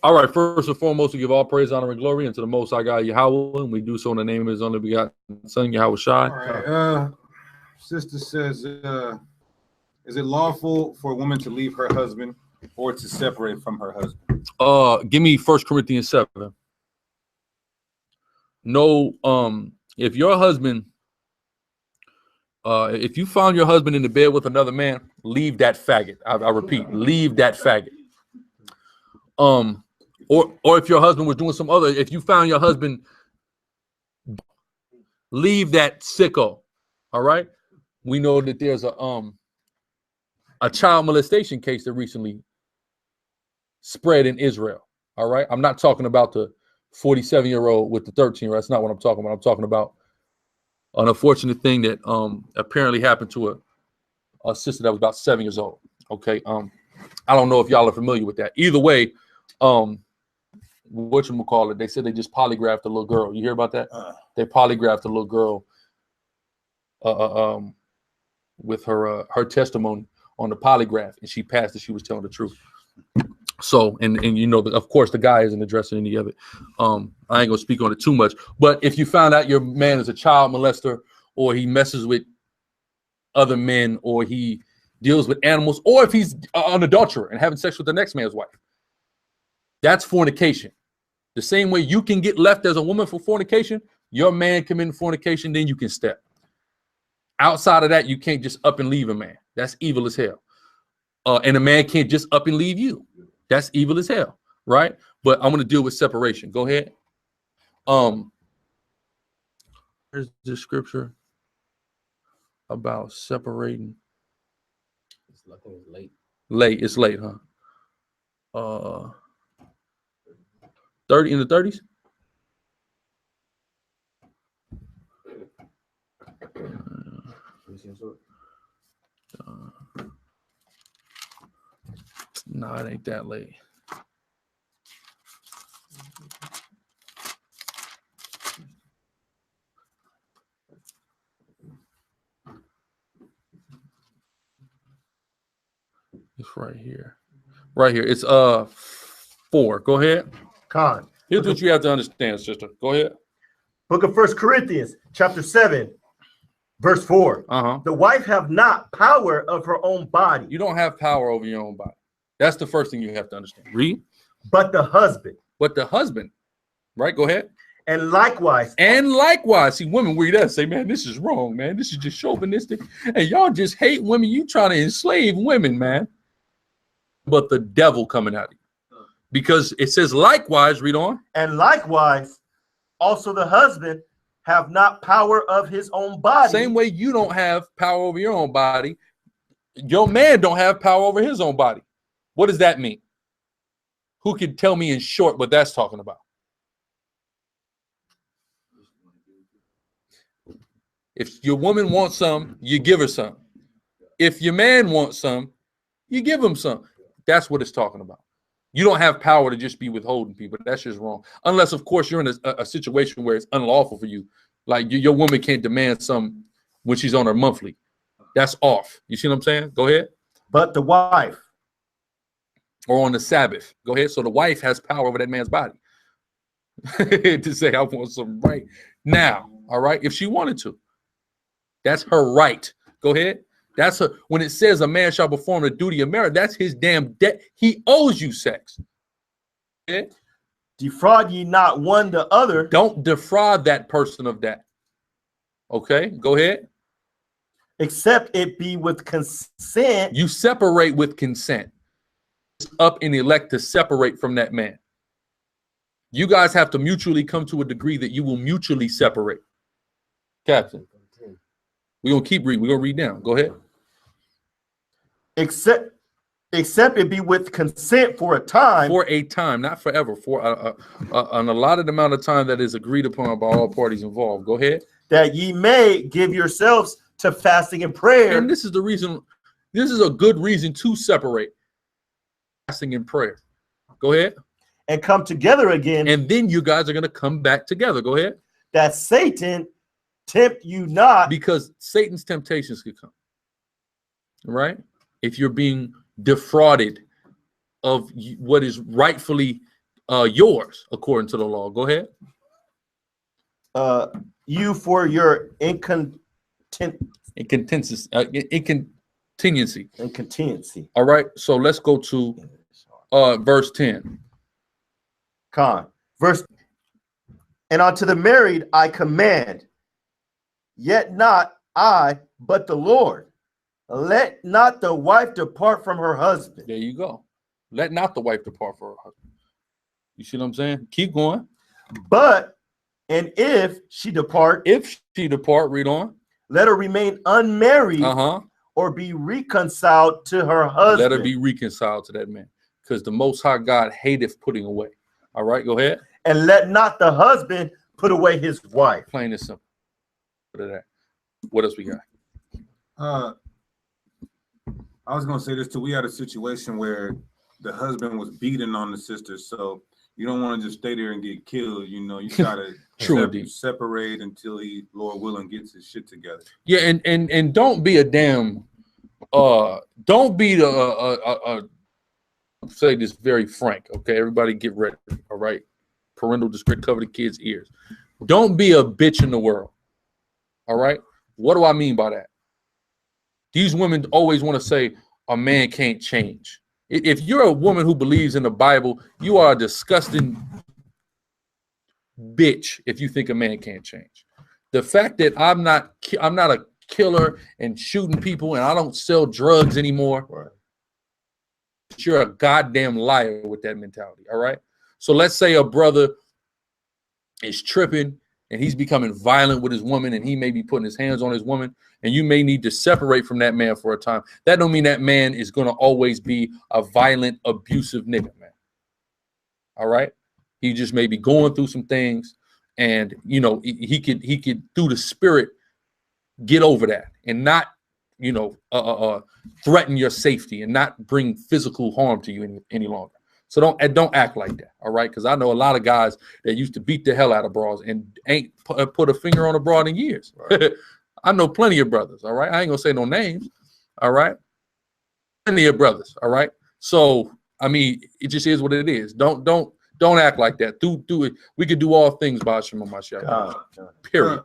All right, first and foremost, we give all praise, honor, and glory unto the Most High God, Yahweh, and we do so in the name of His only begotten Son, Yahweh Shai. All right, sister says, is it lawful for a woman to leave her husband or to separate from her husband? Give me 1 Corinthians 7. No, if your husband, if you found your husband in the bed with another man, leave that faggot. I repeat, leave that faggot. Or if your husband was doing some other, if you found your husband, leave that sicko. All right. We know that there's a child molestation case that recently spread in Israel. All right. I'm not talking about the 47-year-old with the 13-year-old. That's not what I'm talking about. I'm talking about an unfortunate thing that apparently happened to a sister that was about 7 years old. Okay. I don't know if y'all are familiar with that. Either way, whatchamacallit, they said they just polygraphed a little girl. You hear about that? They polygraphed a little girl with her testimony on the polygraph, and she passed it. She was telling the truth. So, and you know, of course, the guy isn't addressing any of it. I ain't gonna speak on it too much. But if you found out your man is a child molester, or he messes with other men, or he deals with animals, or if he's an adulterer and having sex with the next man's wife, that's fornication. The same way you can get left as a woman for fornication, your man committing fornication, then you can step. Outside of that, you can't just up and leave a man. That's evil as hell. And a man can't just up and leave you. That's evil as hell, right? But I'm going to deal with separation. Go ahead. There's the scripture about separating. I think it's late. Late. It's late, huh? 30 in the 30s. No, it ain't that late. It's right here. Right here. It's 4. Go ahead. Khan. Here's what you have to understand, sister. Go ahead. Book of 1 Corinthians, chapter 7, verse 4. The wife have not power of her own body. You don't have power over your own body. That's the first thing you have to understand. Read. But the husband. But the husband. Right? Go ahead. And likewise. And likewise. See, women read that and say, man, this is wrong, man. This is just chauvinistic. And y'all just hate women. You trying to enslave women, man. But the devil coming at you. Because it says likewise, read on. And likewise, also the husband have not power of his own body. Same way you don't have power over your own body. Your man don't have power over his own body. What does that mean? Who can tell me in short what that's talking about? If your woman wants some, you give her some. If your man wants some, you give him some. That's what it's talking about. You don't have power to just be withholding people. That's just wrong. Unless, of course, you're in a situation where it's unlawful for you. Like your woman can't demand some when she's on her monthly. That's off. You see what I'm saying? Go ahead. But the wife. Or on the Sabbath. Go ahead. So the wife has power over that man's body. To say, I want some right now. All right. If she wanted to. That's her right. Go ahead. That's her. When it says a man shall perform the duty of marriage, that's his damn debt. He owes you sex. Okay? Defraud ye not one the other. Don't defraud that person of that. Okay, go ahead. Except it be with consent. You separate with consent. It's up and elect to separate from that man. You guys have to mutually come to a degree that you will mutually separate. Captain. We're going to keep reading. We're going to read down. Go ahead. Except it be with consent for a time. For a time, not forever. For an allotted amount of time that is agreed upon by all parties involved. Go ahead. That ye may give yourselves to fasting and prayer. And this is the reason. This is a good reason to separate. Fasting and prayer. Go ahead. And come together again. And then you guys are going to come back together. Go ahead. That Satan tempt you not. Because Satan's temptations could come. Right? If you're being defrauded of what is rightfully yours according to the law. Go ahead. You for your Incontinency. All right. So let's go to verse 10. And unto the married I command, yet not I, but the Lord. Let not the wife depart from her husband. There you go. Let not the wife depart from her husband. You see what I'm saying? Keep going. But, and if she depart, read on. Let her remain unmarried or be reconciled to her husband. Let her be reconciled to that man, because the Most High God hateth putting away. All right, go ahead. And let not the husband put away his wife. Plain and simple. What else we got? I was gonna say this too. We had a situation where the husband was beating on the sister, so you don't want to just stay there and get killed. You know, you gotta separate until he, Lord willing, gets his shit together. Yeah, and don't be a damn don't be say this very frank, okay? Everybody get ready, all right? Parental discretion, cover the kids' ears. Don't be a bitch in the world, all right? What do I mean by that? These women always want to say a man can't change. If you're a woman who believes in the Bible, you are a disgusting bitch if you think a man can't change. The fact that I'm not a killer and shooting people and I don't sell drugs anymore. Right. You're a goddamn liar with that mentality. All right. So let's say a brother is tripping and he's becoming violent with his woman and he may be putting his hands on his woman and you may need to separate from that man for a time. That don't mean that man is going to always be a violent, abusive nigga, man. All right. He just may be going through some things and, you know, he could through the spirit get over that and not, you know, threaten your safety and not bring physical harm to you any longer. So don't act like that, all right? Because I know a lot of guys that used to beat the hell out of bras and ain't put a finger on a broad in years. Right. I know plenty of brothers, all right? I ain't gonna say no names, all right? Plenty of brothers, all right? So I mean, it just is what it is. Don't act like that. Do it. We could do all things by Hashem and Mashiach. Period.